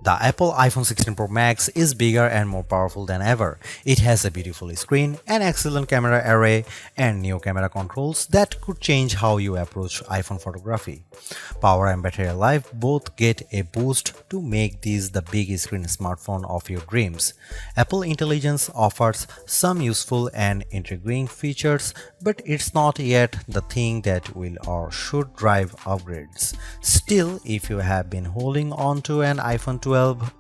The Apple iPhone 16 Pro Max is bigger and more powerful than ever. It has a beautiful screen, an excellent camera array, and new camera controls that could change how you approach iPhone photography. Power and battery life both get a boost to make this the big screen smartphone of your dreams. Apple Intelligence offers some useful and intriguing features, but it's not yet the thing that will or should drive upgrades. Still, if you have been holding on to an iPhone 12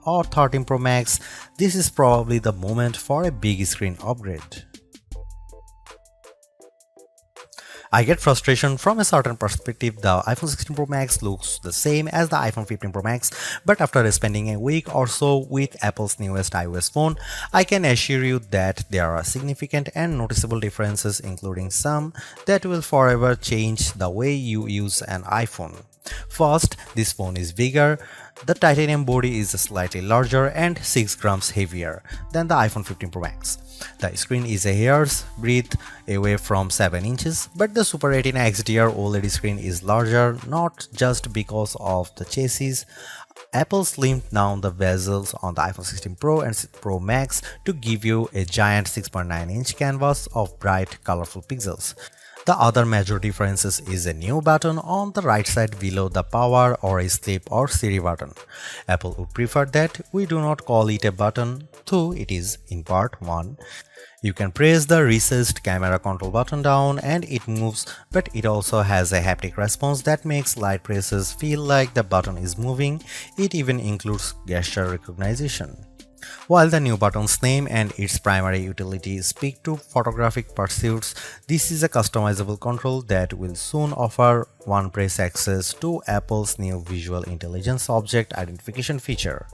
or 13 Pro Max, this is probably the moment for a big screen upgrade. I get frustration from a certain perspective. The iPhone 16 Pro Max looks the same as the iPhone 15 Pro Max, but after spending a week or so with Apple's newest iOS phone, I can assure you that there are significant and noticeable differences, including some that will forever change the way you use an iPhone. First, this phone is bigger. The titanium body is slightly larger and 6 grams heavier than the iPhone 15 Pro Max. The screen is a hair's breadth away from 7 inches, but the Super Retina XDR OLED screen is larger, not just because of the chassis. Apple slimmed down the bezels on the iPhone 16 Pro and Pro Max to give you a giant 6.9-inch canvas of bright, colorful pixels. The other major difference is a new button on the right side below the power or a sleep or Siri button. Apple would prefer that we do not call it a button, though it is in part one. You can press the recessed camera control button down and it moves, but it also has a haptic response that makes light presses feel like the button is moving. It even includes gesture recognition. While the new button's name and its primary utility speak to photographic pursuits, this is a customizable control that will soon offer one-press access to Apple's new Visual Intelligence Object Identification feature.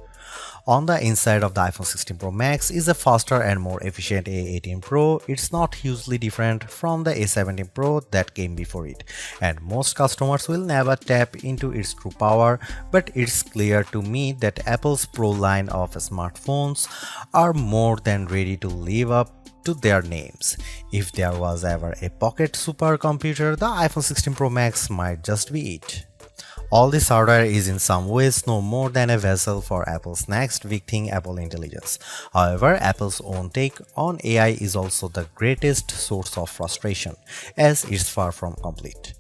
On the inside of the iPhone 16 Pro Max is a faster and more efficient A18 Pro. It's not hugely different from the A17 Pro that came before it, and most customers will never tap into its true power, but it's clear to me that Apple's Pro line of smartphones are more than ready to live up to their names. If there was ever a pocket supercomputer, the iPhone 16 Pro Max might just be it. All this hardware is in some ways no more than a vessel for Apple's next big thing, Apple Intelligence. However, Apple's own take on AI is also the greatest source of frustration, as it's far from complete.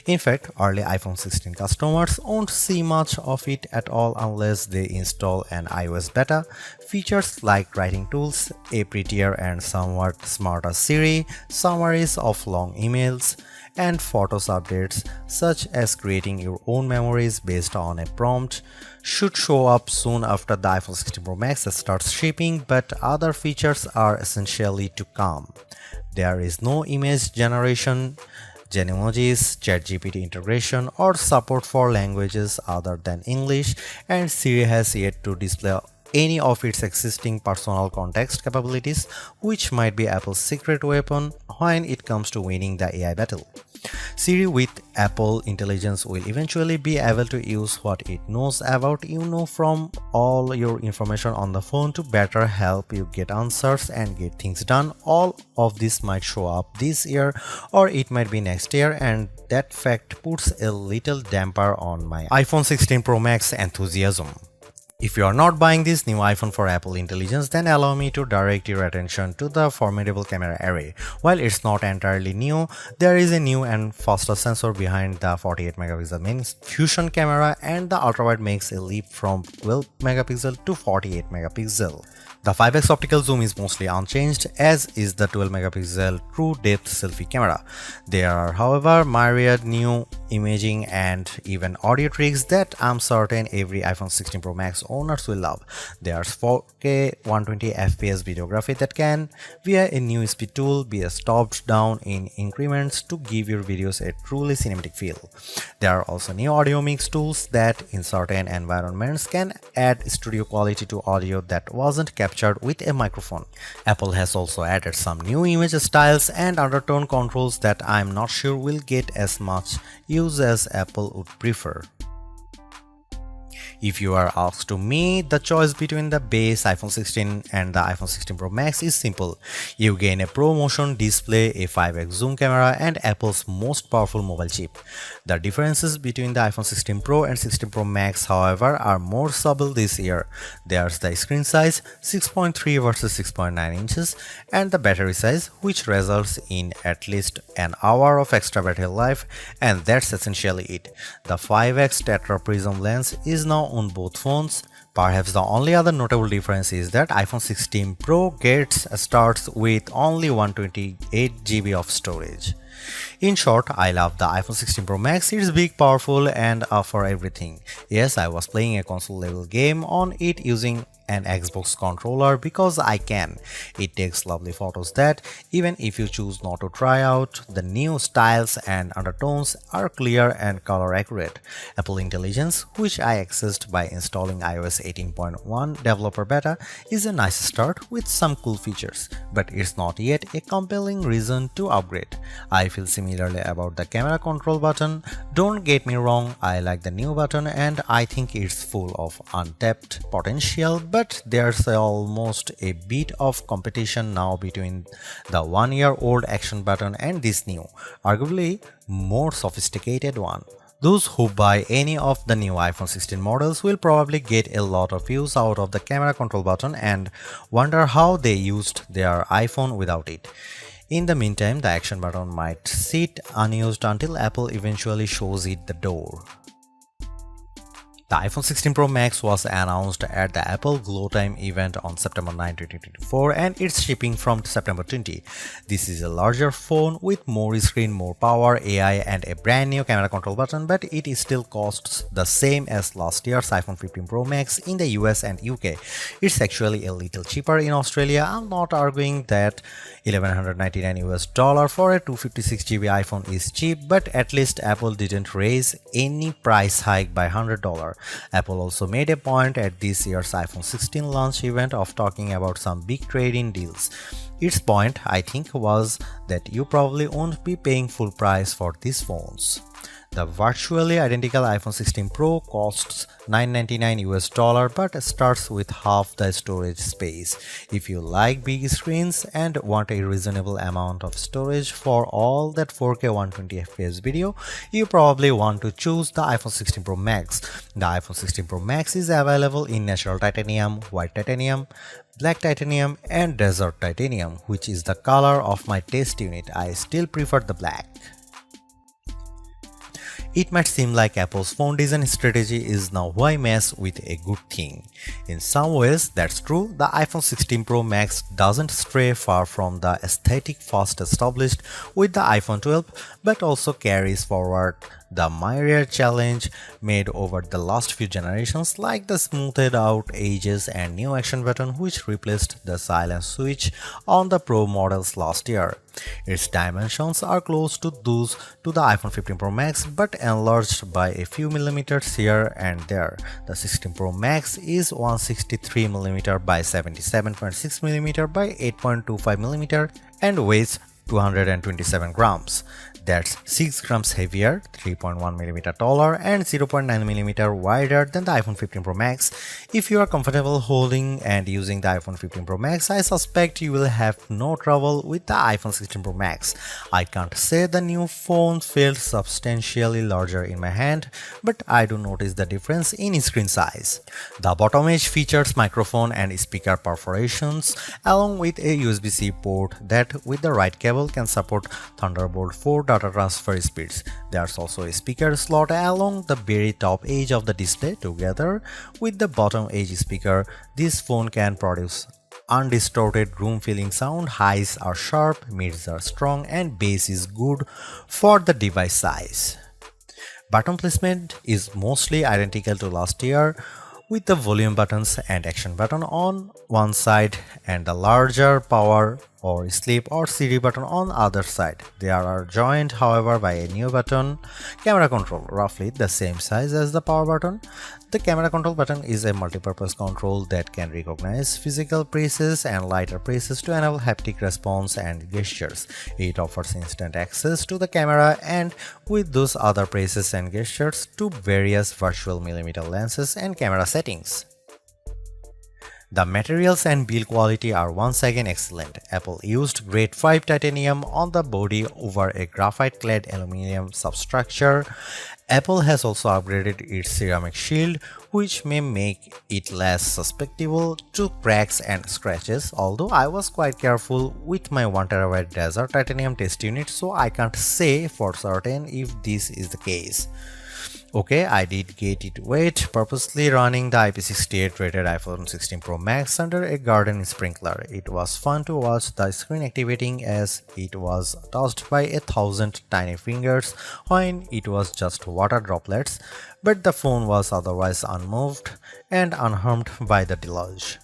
In fact, early iPhone 16 customers won't see much of it at all unless they install an iOS beta. Features like writing tools, a prettier and somewhat smarter Siri, summaries of long emails, and Photos updates such as creating your own memories based on a prompt should show up soon after the iPhone 16 Pro Max starts shipping, but other features are essentially to come. There is no image generation, Genmojis, ChatGPT integration, or support for languages other than English, and Siri has yet to display any of its existing personal context capabilities, which might be Apple's secret weapon when it comes to winning the AI battle. Siri with Apple Intelligence will eventually be able to use what it knows about you from all your information on the phone to better help you get answers and get things done. All of this might show up this year or it might be next year, and that fact puts a little damper on my iPhone 16 Pro Max enthusiasm. If you are not buying this new iPhone for Apple Intelligence, then allow me to direct your attention to the formidable camera array. While it's not entirely new, there is a new and faster sensor behind the 48 megapixel main fusion camera, and the ultrawide makes a leap from 12 megapixel to 48 megapixel. The 5x optical zoom is mostly unchanged, as is the 12 megapixel true depth selfie camera. There are, however, myriad new imaging and even audio tricks that I'm certain every iPhone 16 Pro Max owners will love. There's 4K 120fps videography that can, via a new speed tool, be stopped down in increments to give your videos a truly cinematic feel. There are also new audio mix tools that in certain environments can add studio quality to audio that wasn't captured with a microphone. Apple has also added some new image styles and undertone controls that I'm not sure will get as much use as Apple would prefer. If you are asked to me, the choice between the base iPhone 16 and the iPhone 16 Pro Max is simple. You gain a ProMotion display, a 5x zoom camera, and Apple's most powerful mobile chip. The differences between the iPhone 16 Pro and 16 Pro Max, however, are more subtle this year. There's the screen size, 6.3 versus 6.9 inches, and the battery size, which results in at least an hour of extra battery life, and that's essentially it. The 5x Tetra Prism lens is now on both phones. Perhaps the only other notable difference is that iPhone 16 Pro starts with only 128GB of storage. In short, I love the iPhone 16 Pro Max. It's big, powerful, and for everything. Yes, I was playing a console level game on it using an Xbox controller because I can. It takes lovely photos that, even if you choose not to try out, the new styles and undertones are clear and color accurate. Apple Intelligence, which I accessed by installing iOS 18.1 developer beta, is a nice start with some cool features, but it's not yet a compelling reason to upgrade. I feel similarly about the camera control button. Don't get me wrong, I like the new button and I think it's full of untapped potential, but there's almost a bit of competition now between the one-year-old action button and this new, arguably more sophisticated one. Those who buy any of the new iPhone 16 models will probably get a lot of use out of the camera control button and wonder how they used their iPhone without it. In the meantime, the action button might sit unused until Apple eventually shows it the door. The iPhone 16 Pro Max was announced at the Apple Glow Time event on September 9, 2024 and it's shipping from September 20. This is a larger phone with more screen, more power, AI and a brand new camera control button, but it still costs the same as last year's iPhone 15 Pro Max in the US and UK. It's actually a little cheaper in Australia. I'm not arguing that $1,199 for a 256GB iPhone is cheap, but at least Apple didn't raise any price hike by $100. Apple also made a point at this year's iPhone 16 launch event of talking about some big trade-in deals. Its point, I think, was that you probably won't be paying full price for these phones. The virtually identical iPhone 16 Pro costs $999 but starts with half the storage space. If you like big screens and want a reasonable amount of storage for all that 4K 120fps video, you probably want to choose the iPhone 16 Pro Max. The iPhone 16 Pro Max is available in natural titanium, white titanium, black titanium and desert titanium, which is the color of my test unit. I still prefer the black. It might seem like Apple's phone design strategy is now why mess with a good thing. In some ways, that's true. The iPhone 16 Pro Max doesn't stray far from the aesthetic first established with the iPhone 12, but also carries forward the myriad challenge made over the last few generations, like the smoothed out edges and new action button which replaced the silent switch on the Pro models last year. Its dimensions are close to those to the iPhone 15 Pro Max but enlarged by a few millimeters here and there. The 16 Pro Max is 163mm by 77.6mm by 8.25mm and weighs 227 grams. That's 6 grams heavier, 3.1mm taller, and 0.9mm wider than the iPhone 15 Pro Max. If you are comfortable holding and using the iPhone 15 Pro Max, I suspect you will have no trouble with the iPhone 16 Pro Max. I can't say the new phone feels substantially larger in my hand, but I do notice the difference in screen size. The bottom edge features microphone and speaker perforations, along with a USB-C port that, with the right cable, can support Thunderbolt 4 data transfer speeds. There's also a speaker slot along the very top edge of the display. Together with the bottom edge speaker, this phone can produce undistorted room-filling sound. Highs are sharp, mids are strong, and bass is good for the device size. Button placement is mostly identical to last year, with the volume buttons and action button on one side and the larger power or sleep or CD button on the other side. They are joined, however, by a new button, camera control, roughly the same size as the power button. The camera control button is a multi-purpose control that can recognize physical presses and lighter presses to enable haptic response and gestures. It offers instant access to the camera and with those other presses and gestures to various virtual millimeter lenses and camera settings. The materials and build quality are once again excellent. Apple used grade 5 titanium on the body over a graphite-clad aluminum substructure. Apple has also upgraded its ceramic shield, which may make it less susceptible to cracks and scratches, although I was quite careful with my 1TB Desert titanium test unit, so I can't say for certain if this is the case. Okay, I did get it wet, purposely running the IP68 rated iPhone 16 Pro Max under a garden sprinkler. It was fun to watch the screen activating as it was touched by 1,000 tiny fingers when it was just water droplets, but the phone was otherwise unmoved and unharmed by the deluge.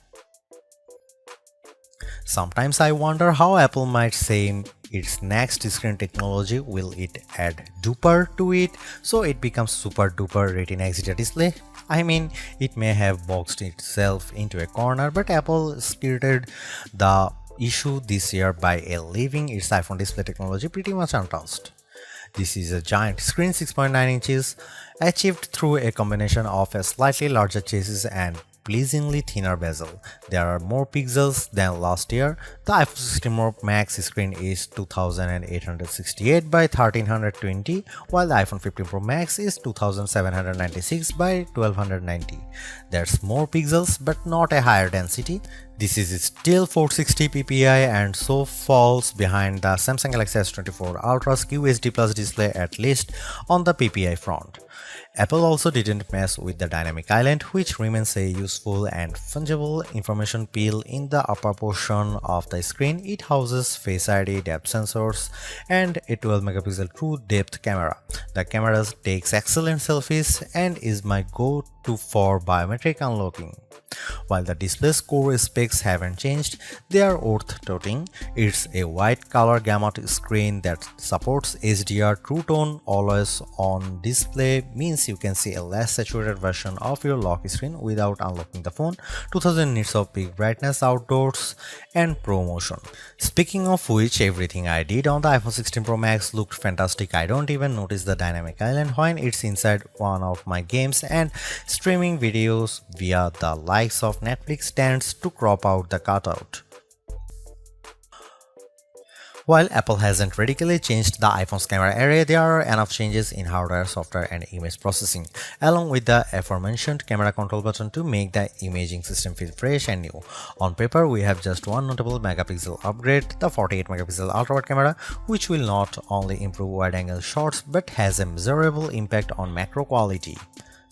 Sometimes I wonder how Apple might say its next screen technology. Will it add duper to it so it becomes super duper Retina XDR display? I mean, it may have boxed itself into a corner, but Apple skirted the issue this year by leaving its iPhone display technology pretty much untouched. This is a giant screen 6.9 inches achieved through a combination of a slightly larger chassis and pleasingly thinner bezel. There are more pixels than last year. The iPhone 16 Pro Max screen is 2868 by 1320, while the iPhone 15 Pro Max is 2796 by 1290. There's more pixels but not a higher density. This is still 460 ppi and so falls behind the Samsung Galaxy S24 Ultra's QHD Plus display, at least on the ppi front. Apple also didn't mess with the dynamic island, which remains a useful and fungible information peel in the upper portion of the screen. It houses Face ID, depth sensors, and a 12-megapixel true depth camera. The camera takes excellent selfies and is my go-to for biometric unlocking. While the display's core specs haven't changed, they are worth noting. It's a wide color gamut screen that supports HDR True Tone always on display, means you can see a less saturated version of your lock screen without unlocking the phone, 2000 nits of peak brightness outdoors, and Pro Motion. Speaking of which, everything I did on the iPhone 16 Pro Max looked fantastic. I don't even notice the dynamic island when it's inside one of my games, and streaming videos via the likes of Netflix tends to crop out the cutout. While Apple hasn't radically changed the iPhone's camera array, there are enough changes in hardware, software, and image processing, along with the aforementioned camera control button to make the imaging system feel fresh and new. On paper, we have just one notable megapixel upgrade, the 48-megapixel ultra-wide camera, which will not only improve wide-angle shots but has a measurable impact on macro quality.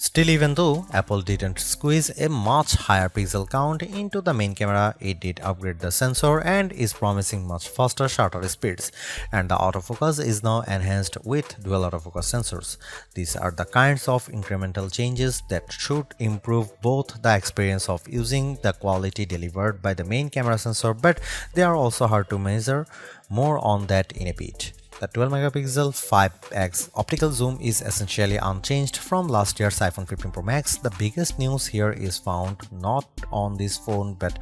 Still, even though Apple didn't squeeze a much higher pixel count into the main camera, it did upgrade the sensor and is promising much faster shutter speeds, and the autofocus is now enhanced with dual autofocus sensors. These are the kinds of incremental changes that should improve both the experience of using the quality delivered by the main camera sensor, but they are also hard to measure. More on that in a bit. The 12-megapixel 5x optical zoom is essentially unchanged from last year's iPhone 15 Pro Max. The biggest news here is found not on this phone but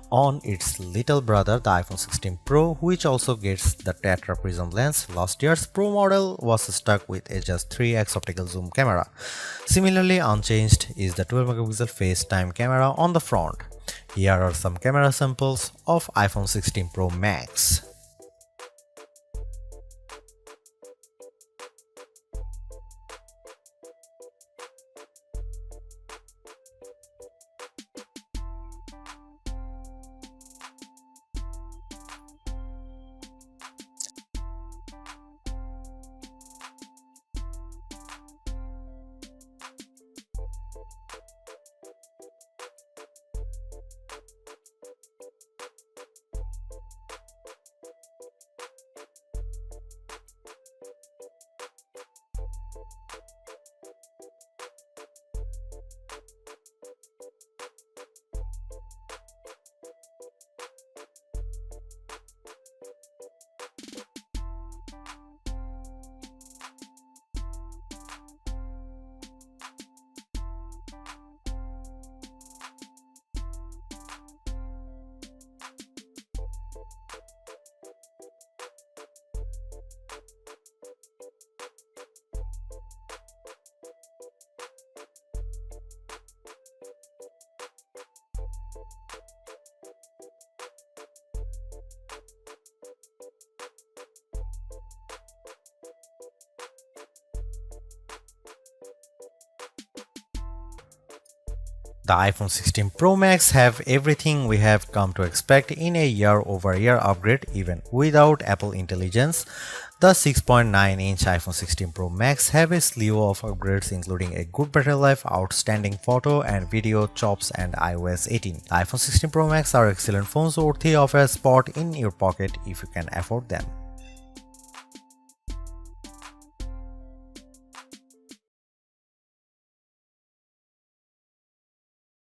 on its little brother, the iPhone 16 Pro, which also gets the tetra prism lens. Last year's Pro model was stuck with a just 3x optical zoom camera. Similarly unchanged is the 12-megapixel FaceTime camera on the front. Here are some camera samples of iPhone 16 Pro Max. The iPhone 16 Pro Max have everything we have come to expect in a year-over-year upgrade even without Apple Intelligence. The 6.9-inch iPhone 16 Pro Max have a slew of upgrades including a good battery life, outstanding photo and video chops and iOS 18. The iPhone 16 Pro Max are excellent phones worthy of a spot in your pocket if you can afford them.